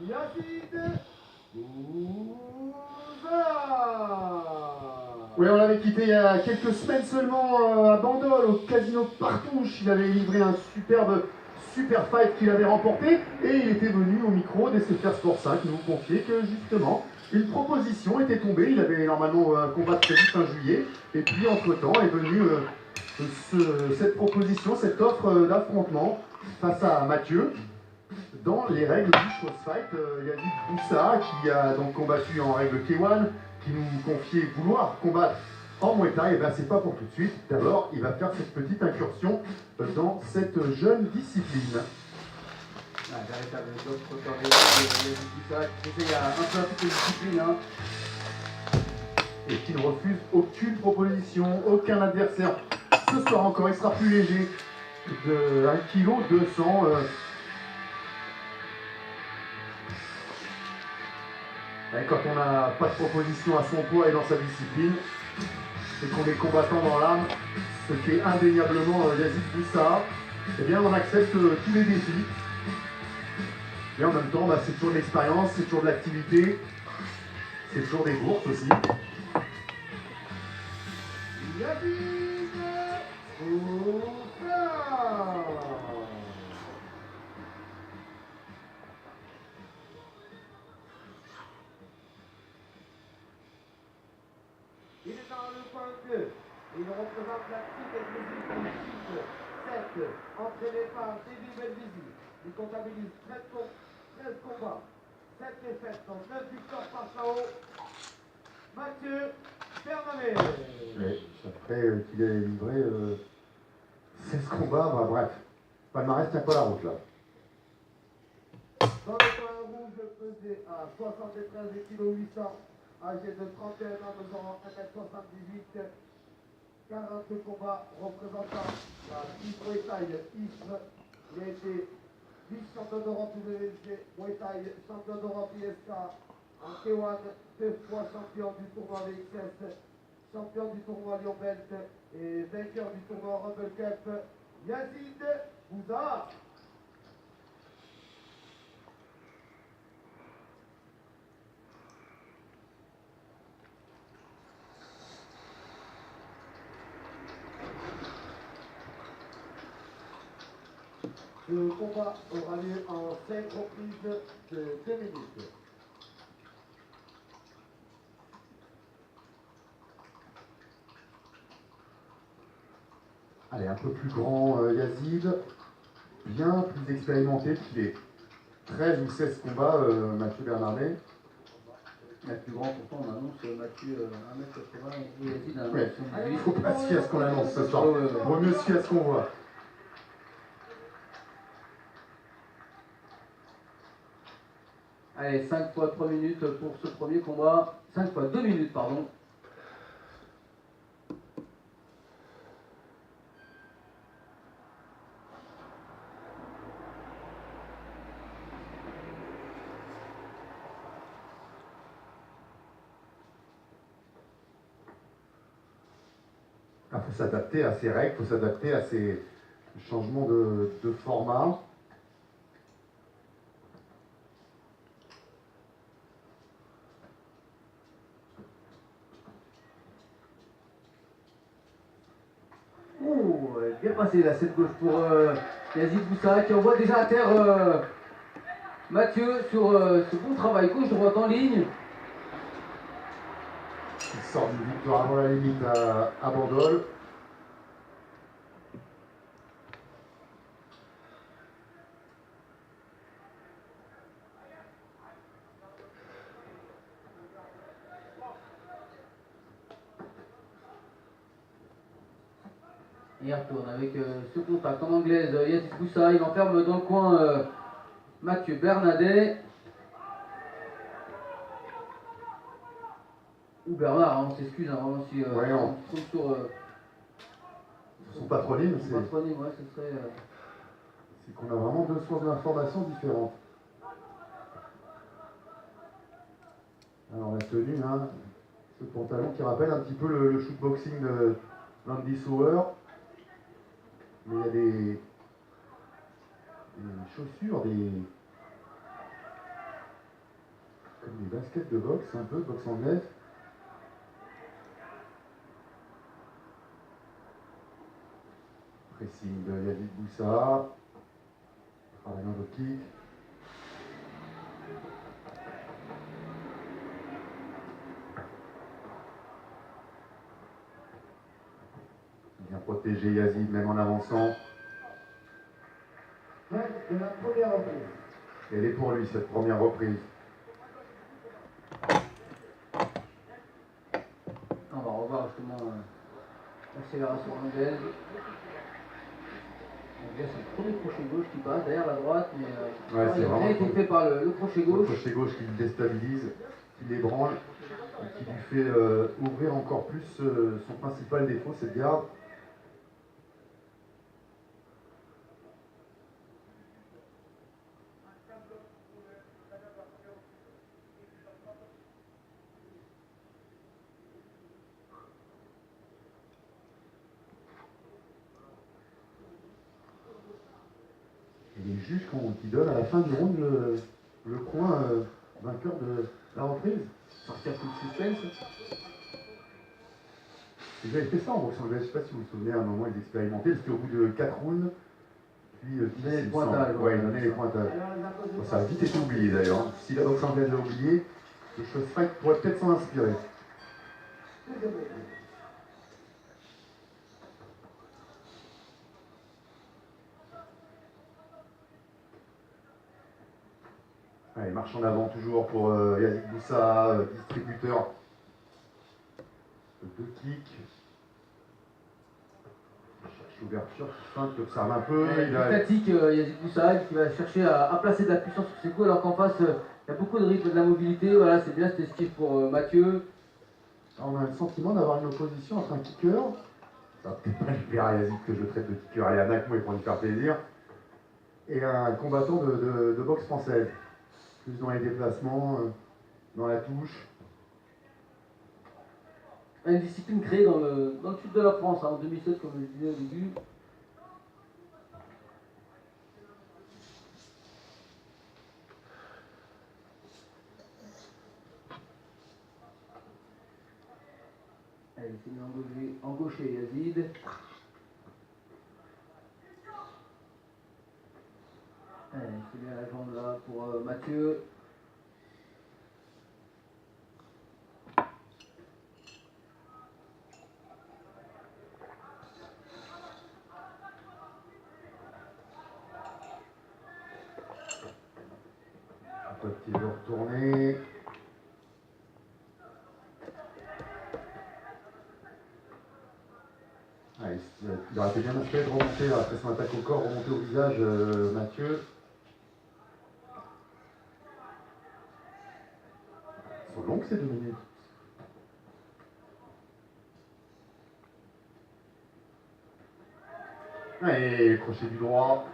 Yazid Bouza. Oui, on l'avait quitté il y a quelques semaines seulement à Bandol, au Casino Partouche. Il avait livré un super fight qu'il avait remporté et il était venu au micro des SFR Sport 5 nous confier que justement une proposition était tombée. Il avait normalement un combat prévu fin juillet et puis entre-temps est venue cette proposition, cette offre d'affrontement face à Mathieu dans les règles du Shows Fight. Yazid Boussa qui a donc combattu en règle K1, qui nous confiait vouloir combattre en Muay Thai. Et bien c'est pas pour tout de suite. D'abord il va faire cette petite incursion dans cette jeune discipline. Un véritable docteur Yazid Boussa qui essaye un peu à toutes les disciplines. Hein. Et qui ne refuse aucune proposition, aucun adversaire. Ce soir encore, il sera plus léger de 1,2 kg. Et quand on n'a pas de proposition à son poids et dans sa discipline, c'est qu'on est combattant dans l'âme, ce qui est indéniablement Yazid Boussa, eh bien on accepte tous les défis. Et en même temps, bah, c'est toujours de l'expérience, c'est toujours de l'activité, c'est toujours des bourses aussi. Yazid Bouza. Il est dans le point 2. Il représente la petite exclusive du chiffre 7, entraîné par David Belvizi. Il comptabilise 13 combats, 7 défaites, donc 9 victoires par KO. Mathieu Bernabé. Oui, après qu'il ait livré 16 combats, bah, bref, palmarès tient pas la route là. Dans le point rouge, pesé à 73 kg 800, âgé de 31 ans, mesurant 1m78, 42 combats représentant la Muay Thai Istres. Il a été vice-champion d'Europe WSG, Muay Thai, champion d'Europe ISK, en K1, 2 fois champion du tournoi VXS, champion du tournoi Lyon Belt et vainqueur du tournoi Rumble Cup, Yazid Bouza. Le combat aura lieu en 5 reprises de 2 minutes. Allez, un peu plus grand Yazid, bien plus expérimenté, puisqu'il est 13 ou 16 combats, Mathieu Bernardet. La plus grande, pourtant, on annonce Mathieu 1m80 et Yazid 1m78. Ouais. Il ne faut pas se fier à ce qu'on annonce ce soir. Vaut mieux se fier à ce qu'on voit. Allez, 5 fois 3 minutes pour ce premier combat. 5 fois 2 minutes, pardon. Il faut s'adapter à ces règles, il faut s'adapter à ces changements de format. Oh, bien passé là, cette gauche pour Yazid Boussa qui envoie déjà à terre Mathieu sur ce bon travail gauche-droite en ligne. Il sort d'une victoire avant la limite à Bandol. Et il retourne avec ce contact en anglaise. Yazid Boussa, il enferme dans le coin Mathieu Bernardet. Ou Bernard, hein, on s'excuse, hein, vraiment si Ouais, on se trouve sur son patronyme, son patronyme, ouais, ce serait. C'est qu'on a vraiment deux sources d'informations différentes. Alors la tenue, hein, ce pantalon qui rappelle un petit peu le shootboxing de Andy Sauer. Mais il y a des chaussures, des des baskets de boxe, un peu de boxe anglaise. Pressing de Yazid Boussa. Travail en low kick. Bien protégé Yazid, même en avançant. Fin de la première reprise. Elle est pour lui, cette première reprise. On va revoir justement l'accélération anglaise. Donc là, c'est le premier crochet gauche qui passe derrière la droite, mais Ouais, il a vraiment bien été fait par le crochet le gauche. crochet gauche qui le déstabilise, qui l'ébranle, et qui lui fait ouvrir encore plus son principal défaut, cette garde. Et les juges qui donnent à la fin du round le coin vainqueur de la reprise. Sortir tout le suspense. Ils avaient fait ça en boxe anglaise, je ne sais pas si vous vous souvenez, à un moment ils expérimentaient, c'était au bout de 4 rounds, puis 10, Ils donnaient les il me pointages, semble. ouais, Ouais, ils donnaient les ça. pointages. Alors, les accords de Bon, ça a vite été oublié d'ailleurs. Si la boxe anglaise l'a oublié, le Show Fight pourrait peut-être s'en inspirer. deuxième reprise. Allez, marche en avant toujours pour Yazid Boussa, distributeur de 2 kicks. Il cherche l'ouverture, il feinte, il observe un peu. Il est statique, Yazid Boussaïd qui va chercher à placer de la puissance sur ses coups, alors qu'en face, il y a beaucoup de rythme, de la mobilité. Voilà, c'est bien, c'était esquive pour Mathieu. On a le sentiment d'avoir une opposition entre un kicker, ça va peut-être pas lui plaire à Yazid que je traite de kicker, allez, à Nakmo pour lui faire plaisir, et un combattant de boxe française. Plus dans les déplacements, dans la touche. Une discipline créée dans le sud de la France, hein, en 2007, comme je le disais au début. Allez, c'est mis en gaucher Yazid. Allez, c'est bien la jambe là pour Mathieu. Peut-il le retourner. Ah, il aurait été bien inspiré de remonter là, après son attaque au corps, remonter au visage, Mathieu. Ils sont longues ces 2 minutes. Allez, crochet du droit.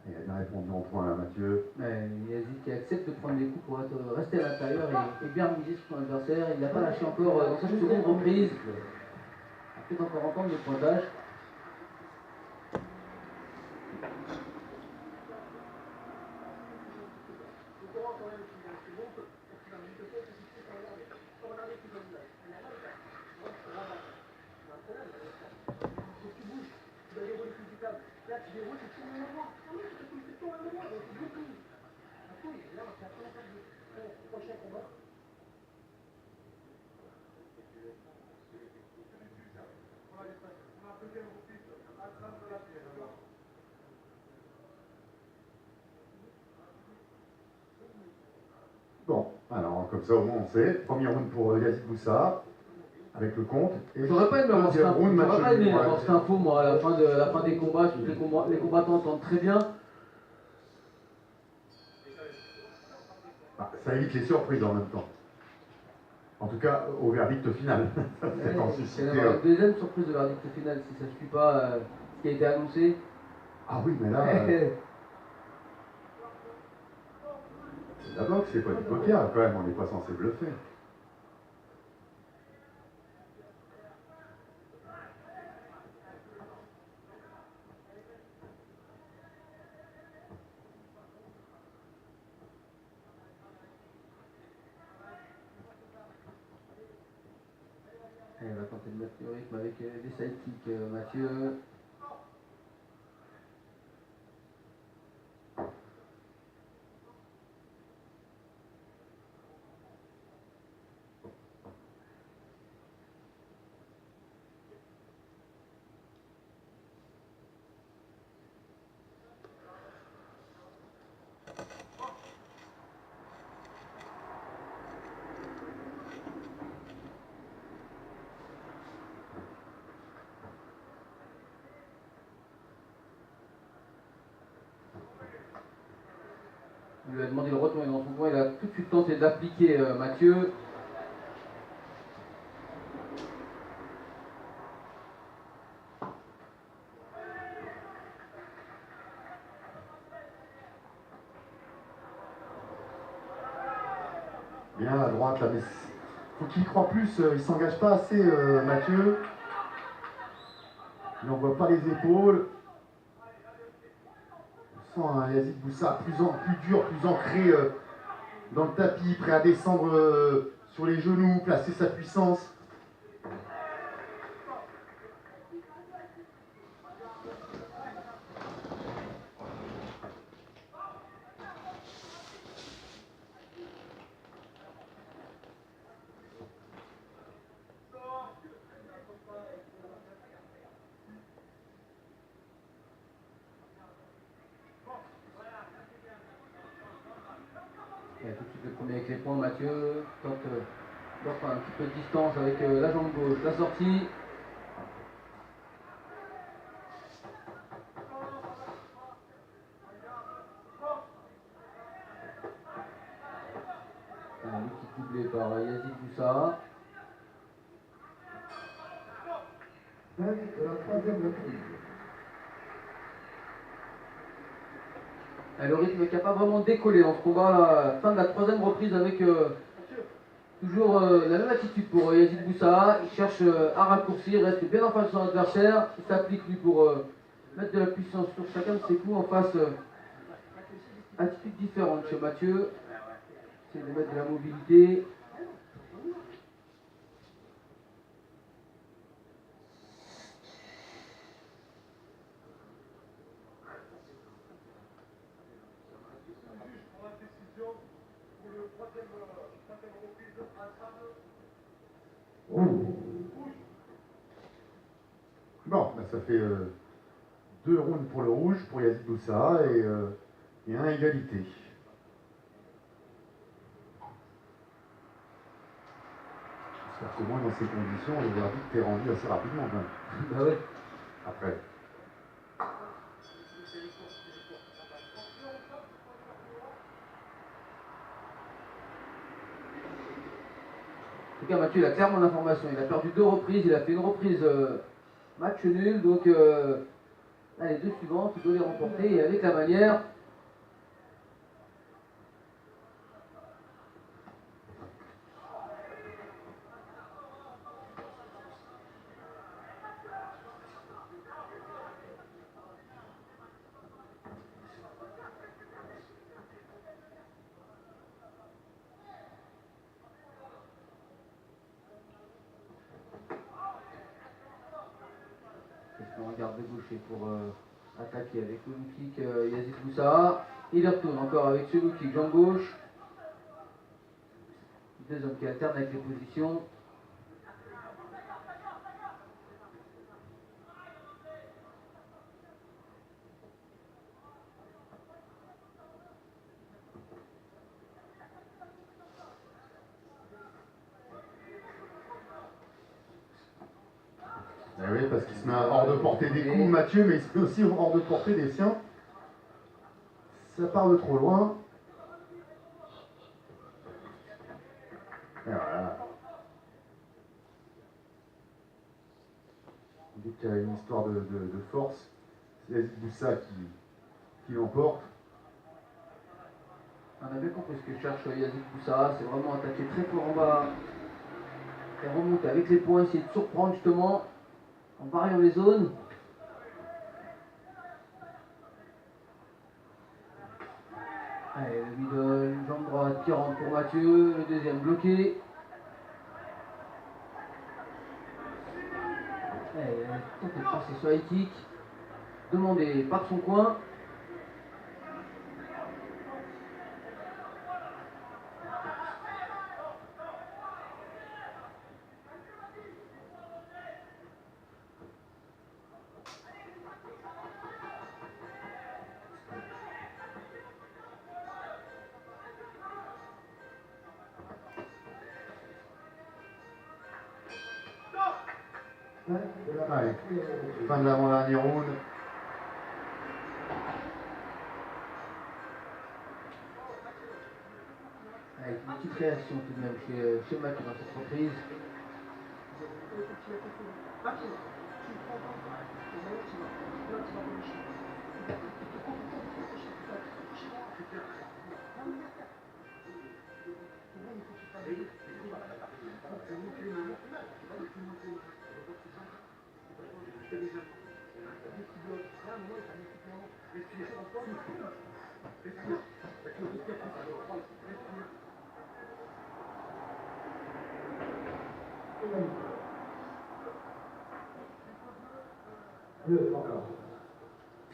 Il a bien répondu en point là, Mathieu. Yazid qui accepte de prendre des coups pour rester à l'intérieur et bien miser sur son adversaire. Il n'a pas lâché encore dans sa seconde reprise. Il peut encore entendre le pointage. Bon, alors comme ça au moins on sait. Premier round pour Yazid Boussa, avec le compte. Et J'aurais pas aimé avoir cette info, round, match j'aurais pas aimé nul. avoir cette info, moi, à la fin des combats. Je trouve que les combattants entendent très bien. Ah, ça évite les surprises en même temps. En tout cas, au verdict final. Ça fait en C'est susciter, la deuxième surprise de verdict final si ça ne suit pas ce qui a été annoncé. Ah oui, mais là, c'est de la boxe, c'est pas du poker quand même, on n'est pas censé bluffer. mettre le rythme avec des sidekicks, Mathieu. Il lui a demandé de retourner dans son coin, il a tout de suite tenté d'appliquer Mathieu. Bien à droite là, mais faut qu'il y croit plus, il s'engage pas assez Mathieu. Il n'envoie pas les épaules. On sent un Yazid Boussa plus dur, plus ancré dans le tapis, prêt à descendre sur les genoux, placer sa puissance. Il a tout de suite le premier avec les points, Mathieu. Tente d'offrir un petit peu de distance avec la jambe gauche, la sortie. Un petit doublé par Yazid Boussa. De la troisième reprise. Le rythme qui n'a pas vraiment décollé dans ce combat, la fin de la troisième reprise avec toujours la même attitude pour Yazid Boussa. Il cherche à raccourcir, il reste bien en face de son adversaire. Il s'applique lui pour mettre de la puissance sur chacun de ses coups en face. Attitude différente chez Mathieu. C'est de mettre de la mobilité. Bon, bah, ça fait 2 rounds pour le rouge, pour Yazid Boussa, et 1 égalité. J'espère qu'au moins dans ces conditions, le verdict est rendu assez rapidement. Quand même. Bah ouais. Après. En tout cas, Mathieu, il a clairement l'information. Il a perdu 2 reprises, il a fait une reprise match nul. Donc, là, les 2 suivantes, il doit les remporter. Et avec la manière. On regarde de gaucher pour attaquer avec le low kick Yazid Boussa. Il retourne encore avec ce low kick jambe gauche. 2 hommes qui alternent avec les positions. Eh oui, parce qu'il se met hors de portée des coups, Mathieu, mais il se met aussi hors de portée des siens. Ça part de trop loin. Et voilà. On dit qu'il y a une histoire de force. C'est Yazid Boussa qui l'emporte. On a bien compris ce que cherche Yazid Boussa. C'est vraiment attaquer très fort en bas. Et remonter avec les points, essayer de surprendre justement en variant les zones. Allez, le middle, jambe droite qui rentre pour Mathieu, le deuxième bloqué. Tenter de passer sur high kick. Demandé par son coin. Allez, fin de l'avant-dernier round. Avec une petite réaction tout de même chez Mathieu dans cette reprise.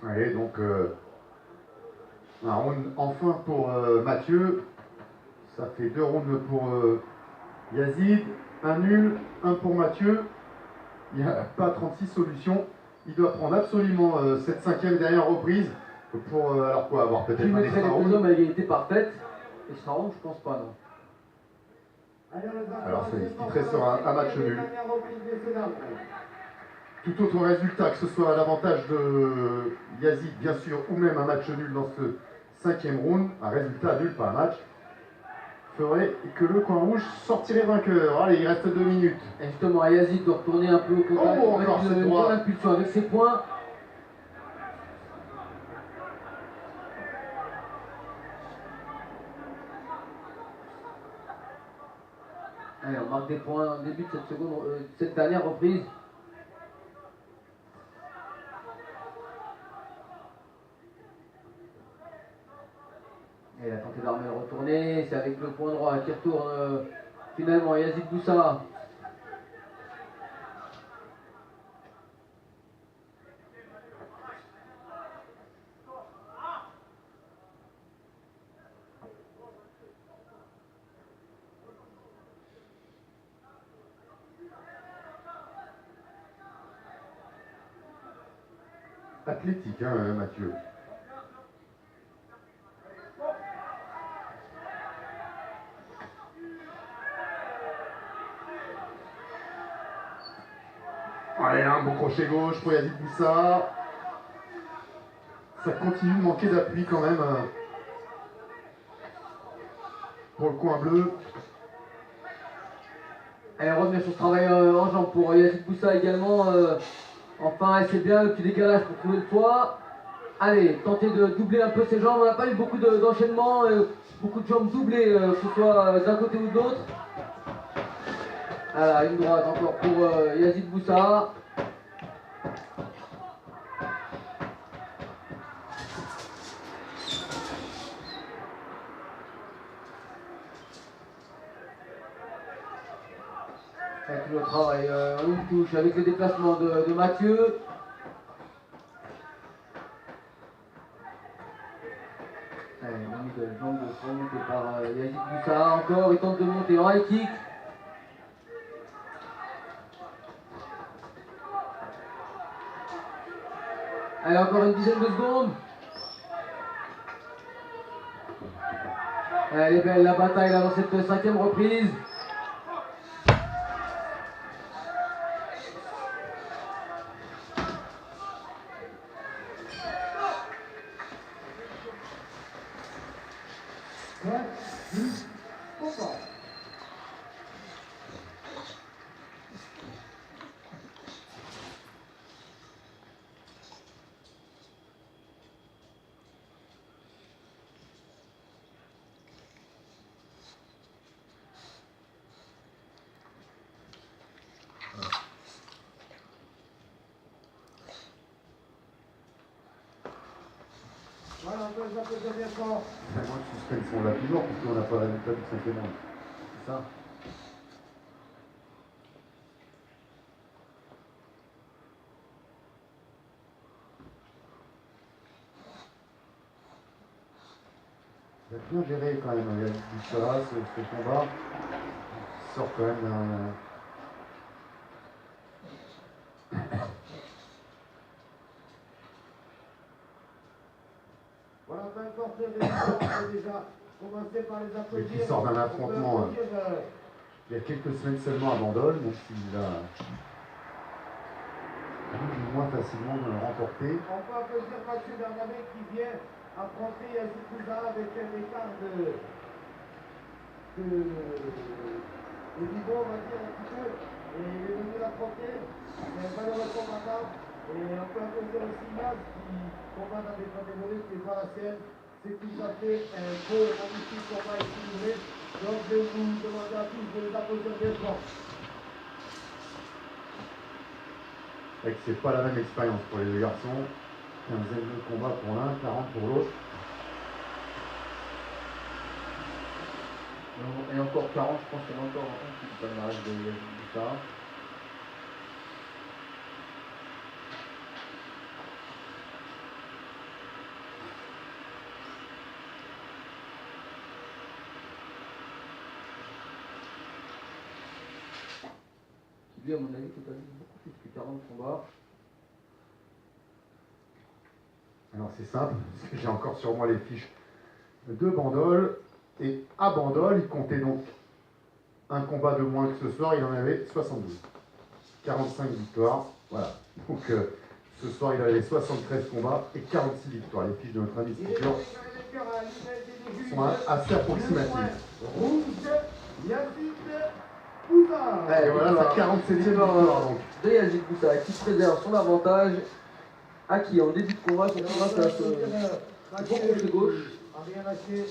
Allez, donc un round enfin pour Mathieu. Ça fait 2 rounds pour Yazid. Un nul, un pour Mathieu. Il n'y a pas 36 solutions. Il doit prendre absolument cette 5e dernière reprise pour alors quoi, avoir peut-être Tu un mettrais extra les deux round. hommes à égalité parfaite. Extra round, je pense pas, non. Alors c'est ce qui serait sur un match nul. Tout autre résultat, que ce soit à l'avantage de Yazid, bien sûr, ou même un match nul dans ce 5e round, un résultat nul, pas un match, ferait que le coin rouge sortirait vainqueur. Allez, il reste 2 minutes. Et justement, Yazid doit retourner un peu au contact, Oh, encore avec cette une droite. bonne impulsion avec ses points. Allez, on marque des points dans le début de cette dernière reprise. Et il a tenté d'armer le retourné, c'est avec le point droit qui retourne finalement Yazid Boussa. Athlétique, hein, Mathieu. Allez, un bon crochet gauche pour Yazid Boussa. Ça continue de manquer d'appui quand même pour le coin bleu. Allez, revenir sur ce travail en jambe pour Yazid Boussa également. Enfin, c'est bien le petit décalage pour trouver le poids. Allez, tenter de doubler un peu ses jambes. On n'a pas eu beaucoup d'enchaînements, beaucoup de jambes doublées, que ce soit d'un côté ou de l'autre. Voilà, une droite encore pour Yazid Boussa. Avec le travail en une touche, avec le déplacement de Mathieu. Allez, une jambe remontée par Yazid Boussa. Encore, il tente de monter en high kick. Allez, encore une dizaine de secondes. Elle est belle la bataille là dans cette 5e reprise. Voilà, on peut les applaudir bien fort. Moi, je suspends son la plus lourde parce qu'on n'a pas le résultat du 5e round. C'est ça. Il a bien géré quand même, Yazid Boussa, ce combat. Il sort quand même d'un... Voilà, peu importe le résultat, on peut déjà commencer par les applaudir. Et qui sort d'un affrontement il y a quelques semaines seulement à Bandol, même s'il a du moins facilement de le remporter. On peut applaudir Mathieu Bernabé qui vient affronter Yazid Boussa avec un écart de niveau, on va dire un petit peu. Et il est venu l'affronter, c'est un malheureux combattant. Et on peut applaudir aussi Yaz qui combat dans des catégories qui est pas la sienne. C'est tout à fait un beau et magnifique combat équilibré. Donc je vais vous demander à tous de les applaudir bien fort. Et que c'est pas la même expérience pour les deux garçons. 15e de combat pour l'un, 40 pour l'autre. Et encore 40, je pense qu'il y en a encore un qui peut palmarès de Yazid Boussa. Lui, à mon avis, tout à fait beaucoup plus que 40 combats. Alors c'est simple, parce que j'ai encore sur moi les fiches de Bandol. Et à Bandol, il comptait donc un combat de moins que ce soir, il en avait 72. 45 victoires, voilà. Donc ce soir, il avait 73 combats et 46 victoires. Les fiches de notre ami Stupure sont assez approximatives. Rouge, Yazid Boussa. Et voilà sa 47e victoire donc. De Yazid Boussa qui préserve son avantage acquis en début de combat. Son combat, c'est à ce gauche. A rien lâché.